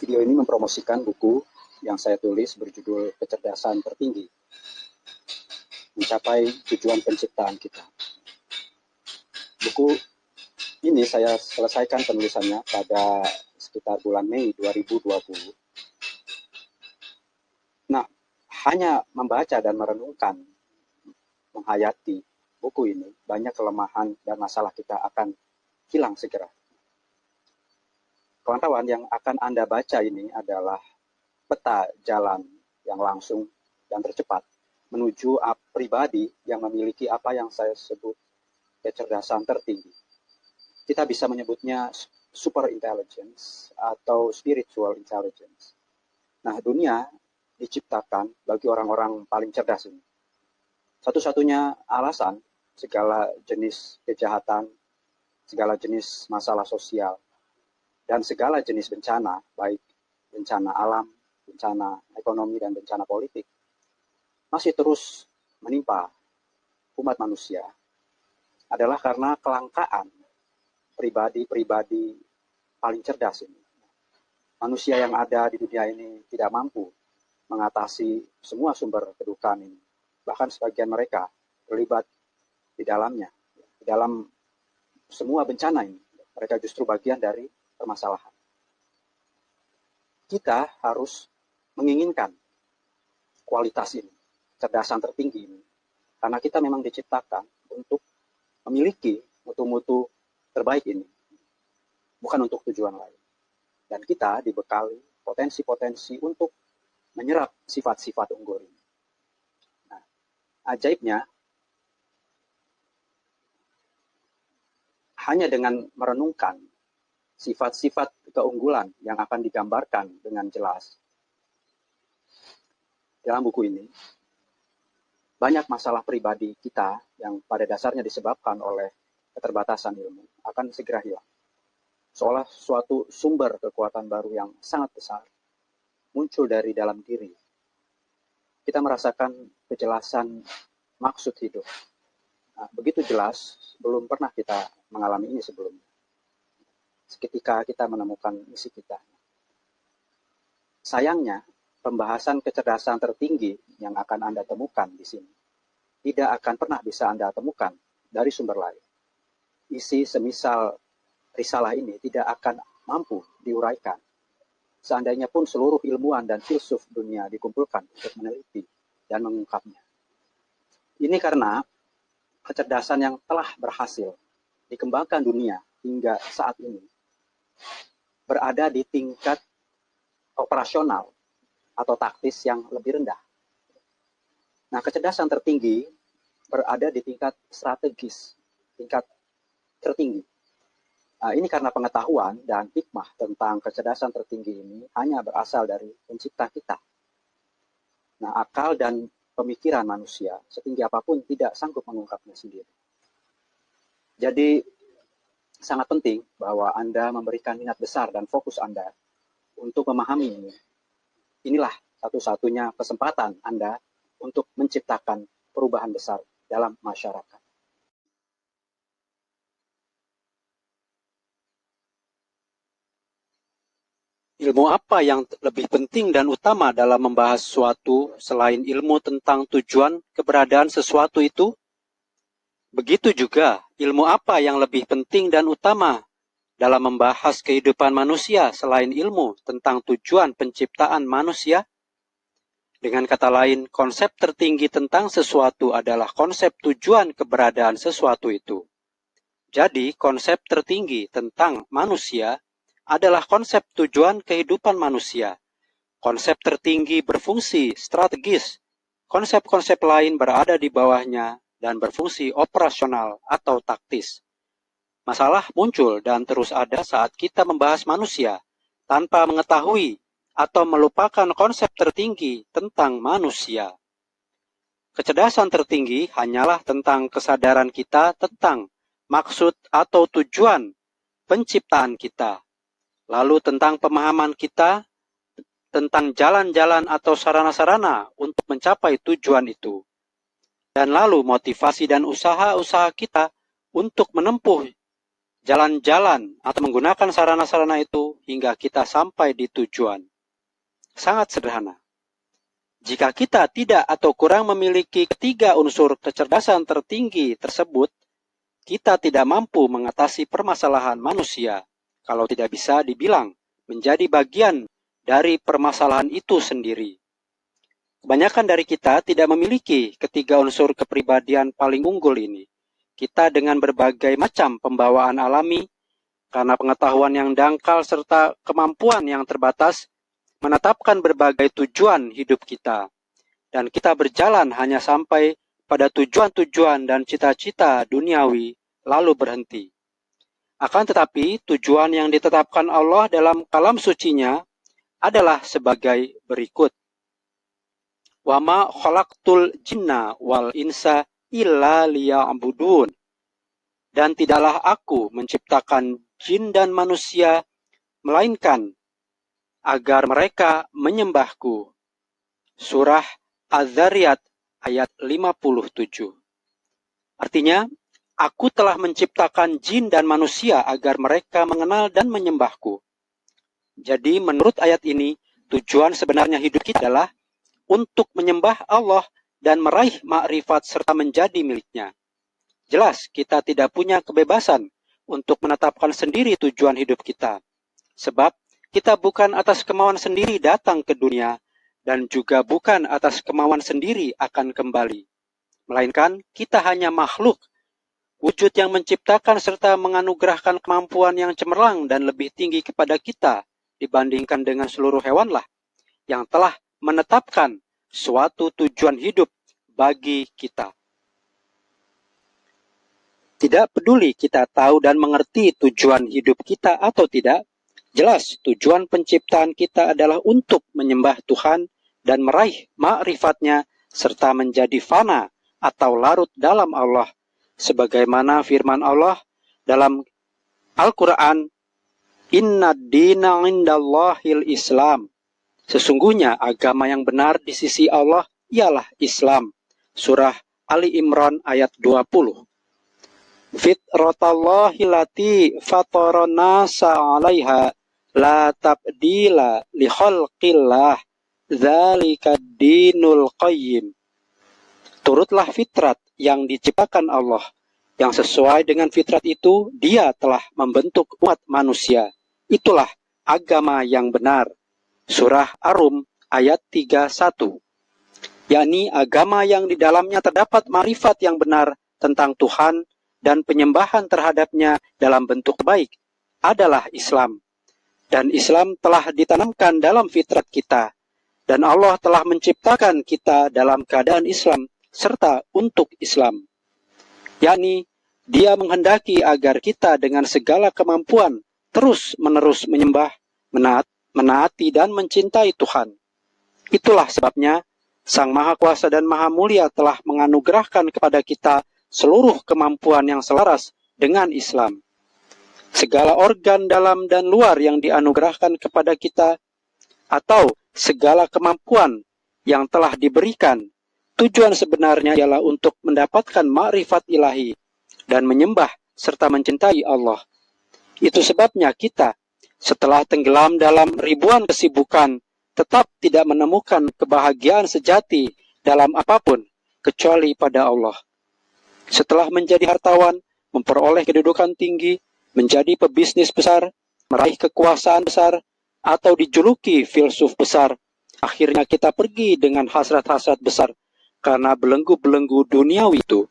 Video ini mempromosikan buku yang saya tulis berjudul Kecerdasan Tertinggi, Mencapai Tujuan Penciptaan Kita. Buku ini saya selesaikan penulisannya pada sekitar bulan Mei 2020. Nah, hanya membaca dan merenungkan, menghayati buku ini, banyak kelemahan dan masalah kita akan hilang segera. Kawan-kawan, yang akan Anda baca ini adalah peta jalan yang langsung dan tercepat menuju pribadi yang memiliki apa yang saya sebut kecerdasan tertinggi. Kita bisa menyebutnya super intelligence atau spiritual intelligence. Nah, dunia diciptakan bagi orang-orang paling cerdas ini. Satu-satunya alasan segala jenis kejahatan, segala jenis masalah sosial, dan segala jenis bencana, baik bencana alam, bencana ekonomi, dan bencana politik, masih terus menimpa umat manusia adalah karena kelangkaan pribadi-pribadi paling cerdas ini. Manusia yang ada di dunia ini tidak mampu mengatasi semua sumber kedukaan ini. Bahkan sebagian mereka terlibat di dalamnya, di dalam semua bencana ini. Mereka justru bagian dari permasalahan. Kita harus menginginkan kualitas ini, kecerdasan tertinggi ini, karena kita memang diciptakan untuk memiliki mutu-mutu terbaik ini, bukan untuk tujuan lain. Dan kita dibekali potensi-potensi untuk menyerap sifat-sifat unggul ini. Nah, ajaibnya, hanya dengan merenungkan sifat-sifat keunggulan yang akan digambarkan dengan jelas dalam buku ini, banyak masalah pribadi kita yang pada dasarnya disebabkan oleh keterbatasan ilmu akan segera hilang. Seolah suatu sumber kekuatan baru yang sangat besar muncul dari dalam diri. Kita merasakan kejelasan maksud hidup. Nah, begitu jelas, belum pernah kita mengalami ini sebelumnya. Seketika kita menemukan misi kita. Sayangnya, pembahasan kecerdasan tertinggi yang akan Anda temukan di sini tidak akan pernah bisa Anda temukan dari sumber lain. Isi semisal risalah ini tidak akan mampu diuraikan. Seandainya pun seluruh ilmuwan dan filsuf dunia dikumpulkan untuk meneliti dan mengungkapnya. Ini karena kecerdasan yang telah berhasil dikembangkan dunia hingga saat ini berada di tingkat operasional atau taktis yang lebih rendah. Nah, kecerdasan tertinggi berada di tingkat strategis, tingkat tertinggi. Nah, ini karena pengetahuan dan hikmah tentang kecerdasan tertinggi ini hanya berasal dari pencipta kita. Nah, akal dan pemikiran manusia setinggi apapun tidak sanggup mengungkapnya sendiri. Jadi, sangat penting bahwa Anda memberikan minat besar dan fokus Anda untuk memahami ini. Inilah satu-satunya kesempatan Anda untuk menciptakan perubahan besar dalam masyarakat. Ilmu apa yang lebih penting dan utama dalam membahas suatu selain ilmu tentang tujuan keberadaan sesuatu itu? Begitu juga, ilmu apa yang lebih penting dan utama dalam membahas kehidupan manusia selain ilmu tentang tujuan penciptaan manusia? Dengan kata lain, konsep tertinggi tentang sesuatu adalah konsep tujuan keberadaan sesuatu itu. Jadi, konsep tertinggi tentang manusia adalah konsep tujuan kehidupan manusia. Konsep tertinggi berfungsi strategis. Konsep-konsep lain berada di bawahnya dan berfungsi operasional atau taktis. Masalah muncul dan terus ada saat kita membahas manusia tanpa mengetahui atau melupakan konsep tertinggi tentang manusia. Kecerdasan tertinggi hanyalah tentang kesadaran kita tentang maksud atau tujuan penciptaan kita. Lalu tentang pemahaman kita tentang jalan-jalan atau sarana-sarana untuk mencapai tujuan itu. Dan lalu motivasi dan usaha-usaha kita untuk menempuh jalan-jalan atau menggunakan sarana-sarana itu hingga kita sampai di tujuan. Sangat sederhana. Jika kita tidak atau kurang memiliki ketiga unsur kecerdasan tertinggi tersebut, kita tidak mampu mengatasi permasalahan manusia, kalau tidak bisa dibilang menjadi bagian dari permasalahan itu sendiri. Kebanyakan dari kita tidak memiliki ketiga unsur kepribadian paling unggul ini. Kita dengan berbagai macam pembawaan alami, karena pengetahuan yang dangkal serta kemampuan yang terbatas, menetapkan berbagai tujuan hidup kita. Dan kita berjalan hanya sampai pada tujuan-tujuan dan cita-cita duniawi, lalu berhenti. Akan tetapi, tujuan yang ditetapkan Allah dalam kalam sucinya adalah sebagai berikut. Wa ma khalaqtul jinna wal insa illa liya'budun. Dan tidaklah aku menciptakan jin dan manusia, melainkan agar mereka menyembahku. Surah Az-Zariyat ayat 57. Artinya, aku telah menciptakan jin dan manusia agar mereka mengenal dan menyembahku. Jadi menurut ayat ini, tujuan sebenarnya hidup kita adalah untuk menyembah Allah dan meraih makrifat serta menjadi miliknya. Jelas, kita tidak punya kebebasan untuk menetapkan sendiri tujuan hidup kita. Sebab, kita bukan atas kemauan sendiri datang ke dunia, dan juga bukan atas kemauan sendiri akan kembali. Melainkan, kita hanya makhluk, wujud yang menciptakan serta menganugerahkan kemampuan yang cemerlang dan lebih tinggi kepada kita dibandingkan dengan seluruh hewanlah, yang telah menetapkan suatu tujuan hidup bagi kita. Tidak peduli kita tahu dan mengerti tujuan hidup kita atau tidak, jelas tujuan penciptaan kita adalah untuk menyembah Tuhan dan meraih ma'rifatnya serta menjadi fana atau larut dalam Allah. Sebagaimana firman Allah dalam Al-Quran, Inna dina indallahil Islam. Sesungguhnya agama yang benar di sisi Allah ialah Islam. Surah Ali Imran ayat 20. Fitratallahi lati fatarana sa'alaiha la tabdila li khalqillah dzalika dinul qayyim. Turutlah fitrat yang diciptakan Allah, yang sesuai dengan fitrat itu dia telah membentuk umat manusia. Itulah agama yang benar. Surah Ar-Rum ayat 31. Yakni agama yang di dalamnya terdapat ma'rifat yang benar tentang Tuhan dan penyembahan terhadapnya dalam bentuk baik adalah Islam. Dan Islam telah ditanamkan dalam fitrat kita. Dan Allah telah menciptakan kita dalam keadaan Islam serta untuk Islam. Yakni, dia menghendaki agar kita dengan segala kemampuan terus-menerus menyembah, menaati dan mencintai Tuhan. Itulah sebabnya Sang Maha Kuasa dan Maha Mulia telah menganugerahkan kepada kita seluruh kemampuan yang selaras dengan Islam. Segala organ dalam dan luar yang dianugerahkan kepada kita, atau segala kemampuan yang telah diberikan, tujuan sebenarnya ialah untuk mendapatkan ma'rifat ilahi dan menyembah serta mencintai Allah. Itu sebabnya kita, setelah tenggelam dalam ribuan kesibukan, tetap tidak menemukan kebahagiaan sejati dalam apapun kecuali pada Allah. Setelah menjadi hartawan, memperoleh kedudukan tinggi, menjadi pebisnis besar, meraih kekuasaan besar, atau dijuluki filsuf besar, akhirnya kita pergi dengan hasrat-hasrat besar karena belenggu-belenggu duniawi itu.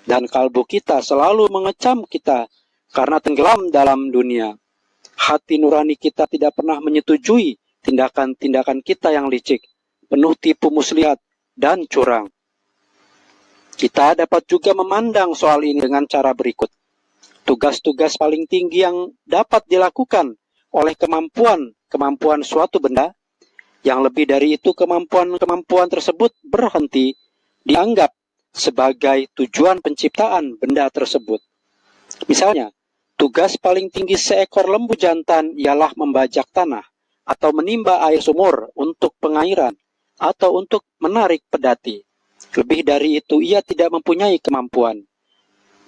Dan kalbu kita selalu mengecam kita karena tenggelam dalam dunia. Hati nurani kita tidak pernah menyetujui tindakan-tindakan kita yang licik, penuh tipu muslihat dan curang. Kita dapat juga memandang soal ini dengan cara berikut. Tugas-tugas paling tinggi yang dapat dilakukan oleh kemampuan suatu benda, yang lebih dari itu kemampuan tersebut berhenti, dianggap sebagai tujuan penciptaan benda tersebut. Misalnya, tugas paling tinggi seekor lembu jantan ialah membajak tanah, atau menimba air sumur untuk pengairan, atau untuk menarik pedati. Lebih dari itu, ia tidak mempunyai kemampuan.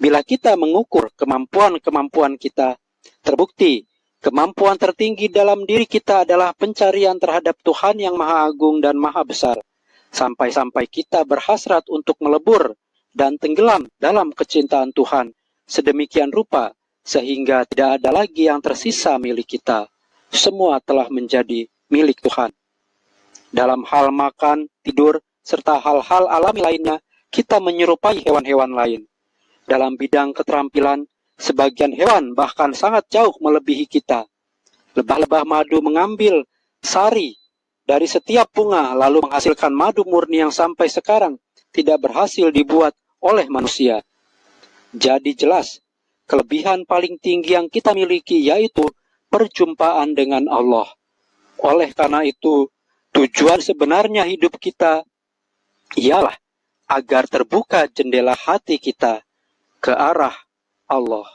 Bila kita mengukur kemampuan-kemampuan kita, terbukti kemampuan tertinggi dalam diri kita adalah pencarian terhadap Tuhan yang Maha Agung dan Maha Besar. Sampai-sampai kita berhasrat untuk melebur dan tenggelam dalam kecintaan Tuhan sedemikian rupa sehingga tidak ada lagi yang tersisa milik kita. Semua telah menjadi milik Tuhan. Dalam hal makan, tidur, serta hal-hal alami lainnya, kita menyerupai hewan-hewan lain. Dalam bidang keterampilan, sebagian hewan bahkan sangat jauh melebihi kita. Lebah-lebah madu mengambil sari dari setiap bunga lalu menghasilkan madu murni yang sampai sekarang tidak berhasil dibuat oleh manusia. Jadi jelas, kelebihan paling tinggi yang kita miliki yaitu perjumpaan dengan Allah. Oleh karena itu, tujuan sebenarnya hidup kita ialah agar terbuka jendela hati kita ke arah Allah.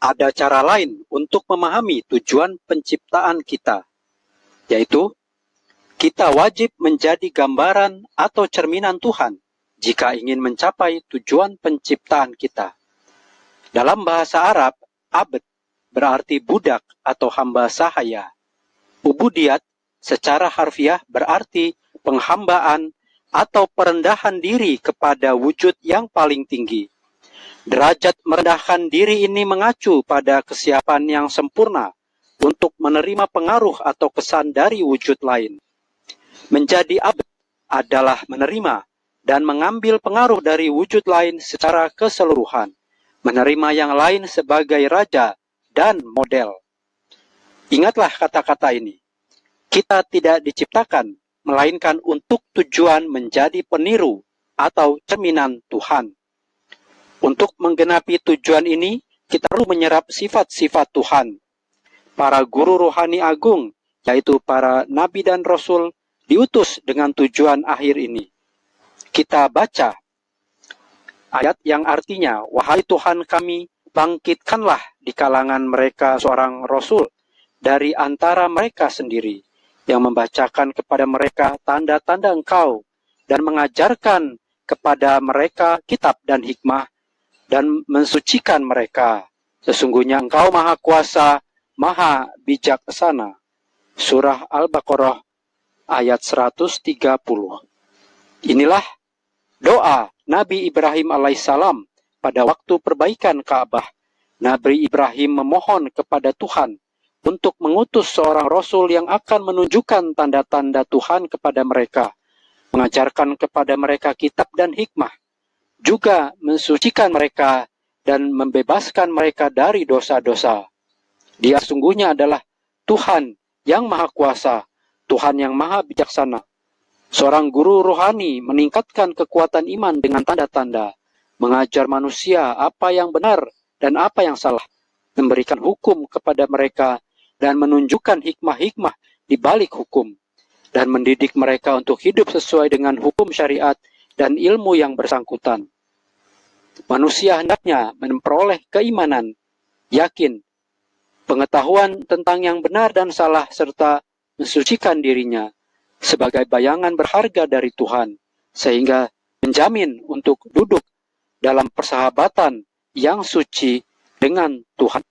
Ada cara lain untuk memahami tujuan penciptaan kita, yaitu kita wajib menjadi gambaran atau cerminan Tuhan jika ingin mencapai tujuan penciptaan kita. Dalam bahasa Arab, abd berarti budak atau hamba sahaya. Ubudiyat secara harfiah berarti penghambaan atau perendahan diri kepada wujud yang paling tinggi. Derajat merendahkan diri ini mengacu pada kesiapan yang sempurna untuk menerima pengaruh atau kesan dari wujud lain. Menjadi abd adalah menerima dan mengambil pengaruh dari wujud lain secara keseluruhan. Menerima yang lain sebagai raja dan model. Ingatlah kata-kata ini. Kita tidak diciptakan melainkan untuk tujuan menjadi peniru atau cerminan Tuhan. Untuk menggenapi tujuan ini, kita perlu menyerap sifat-sifat Tuhan. Para guru rohani agung, yaitu para nabi dan rasul, diutus dengan tujuan akhir ini. Kita baca ayat yang artinya, "Wahai Tuhan kami, bangkitkanlah di kalangan mereka seorang rasul dari antara mereka sendiri, yang membacakan kepada mereka tanda-tanda Engkau dan mengajarkan kepada mereka kitab dan hikmah dan mensucikan mereka. Sesungguhnya Engkau Maha Kuasa, Maha Bijaksana." Surah Al-Baqarah ayat 130. Inilah doa Nabi Ibrahim alaihissalam pada waktu perbaikan Ka'bah. Nabi Ibrahim memohon kepada Tuhan untuk mengutus seorang rasul yang akan menunjukkan tanda-tanda Tuhan kepada mereka, mengajarkan kepada mereka kitab dan hikmah, juga mensucikan mereka dan membebaskan mereka dari dosa-dosa. Dia sungguhnya adalah Tuhan yang Maha Kuasa, Tuhan yang Maha Bijaksana. Seorang guru rohani meningkatkan kekuatan iman dengan tanda-tanda, mengajar manusia apa yang benar dan apa yang salah, memberikan hukum kepada mereka dan menunjukkan hikmah-hikmah di balik hukum, dan mendidik mereka untuk hidup sesuai dengan hukum syariat dan ilmu yang bersangkutan. Manusia hendaknya memperoleh keimanan, yakin, pengetahuan tentang yang benar dan salah, serta mensucikan dirinya sebagai bayangan berharga dari Tuhan, sehingga menjamin untuk duduk dalam persahabatan yang suci dengan Tuhan.